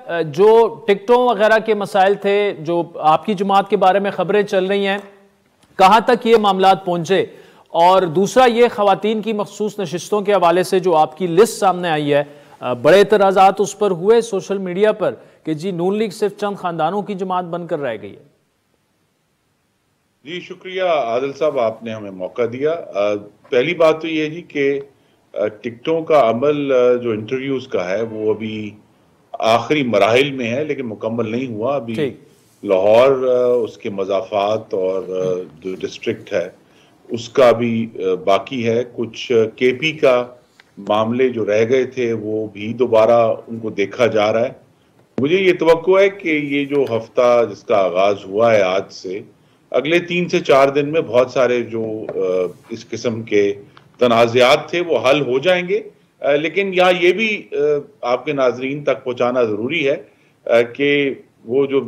जो टिकटों वगैरह के मसाइल थे, जो आपकी जमात के बारे में खबरें चल रही हैं, कहां तक ये मामलात पहुंचे? और दूसरा ये खवातीन की मखसूस नशिस्तों के हवाले से जो आपकी लिस्ट सामने आई है, बड़े एतराज़ात उस पर हुए सोशल मीडिया पर कि जी नून लीग सिर्फ चंद खानदानों की जमात बनकर रह गई है। जी शुक्रिया आदिल साहब, आपने हमें मौका दिया। पहली बात तो ये जी कि टिकटों का अमल जो इंटरव्यूज का है वो अभी आखिरी मराहिल में है, लेकिन मुकम्मल नहीं हुआ अभी। लाहौर उसके मज़ाफ़ात और जो डिस्ट्रिक्ट है उसका भी बाकी है। कुछ केपी का मामले जो रह गए थे वो भी दोबारा उनको देखा जा रहा है। मुझे ये तवक्को है कि ये जो हफ्ता जिसका आगाज हुआ है आज से, अगले 3 से 4 दिन में बहुत सारे जो इस किस्म के तनाज़ात थे वो हल हो जाएंगे। लेकिन यहाँ ये भी आपके नाजरीन तक पहुँचाना ज़रूरी है कि वो जो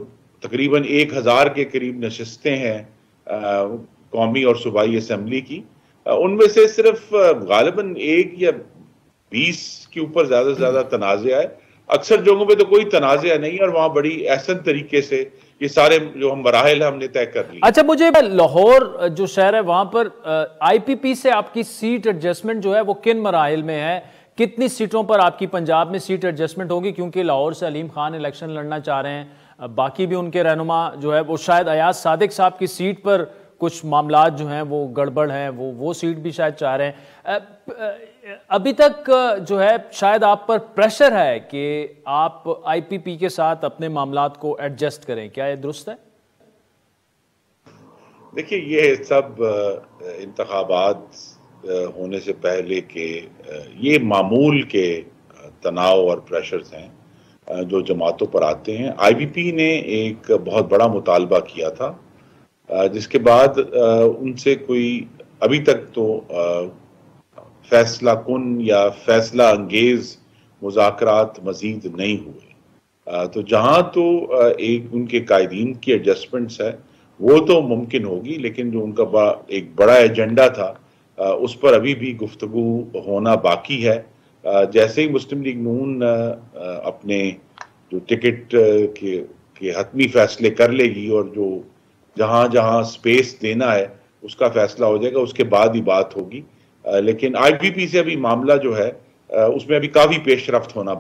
तकरीबन 1000 के करीब नशिस्तें हैं कौमी और सूबाई असम्बली की, उनमें से सिर्फ गालिबन 1 या 20 के ऊपर ज़्यादा से ज़्यादा तनाज़ा है। अक्सर जगहों पे तो कोई तनाज़ा नहीं और वहाँ बड़ी एहसन तरीके से ये सारे जो हम मराहिल हमने तय कर लिए। अच्छा, मुझे लाहौर जो शहर है वहां पर आईपीपी से आपकी सीट एडजस्टमेंट जो है वो किन मराहिल में है? कितनी सीटों पर आपकी पंजाब में सीट एडजस्टमेंट होगी? क्योंकि लाहौर से अलीम खान इलेक्शन लड़ना चाह रहे हैं, बाकी भी उनके रहनुमा जो है वो शायद अयाज सादिक साहब की सीट पर कुछ मामलात जो हैं वो गड़बड़ हैं, वो सीट भी शायद चाह रहे हैं। अभी तक जो है शायद आप पर प्रेशर है कि आप आईपीपी के साथ अपने मामलात को एडजस्ट करें, क्या ये दुरुस्त है? देखिए, ये सब इंतखाबात होने से पहले के ये मामूल के तनाव और प्रेशर्स हैं जो जमातों पर आते हैं। आईपीपी ने एक बहुत बड़ा मुतालबा किया था जिसके बाद उनसे कोई अभी तक तो फैसला कुन या फैसला अंगेज मुज़ाकरात मजीद नहीं हुए। तो जहाँ तो एक उनके कायदीन की एडजस्टमेंट्स है वो तो मुमकिन होगी, लेकिन जो उनका एक बड़ा एजेंडा था उस पर अभी भी गुफ्तगू होना बाकी है। जैसे ही मुस्लिम लीग नून अपने जो टिकट के हतमी फैसले कर लेगी और जो जहाँ जहाँ स्पेस देना है उसका फैसला हो जाएगा, उसके बाद ही बात होगी। लेकिन आईपीपी से अभी मामला जो है उसमें अभी काफ़ी पेशरफ्त होना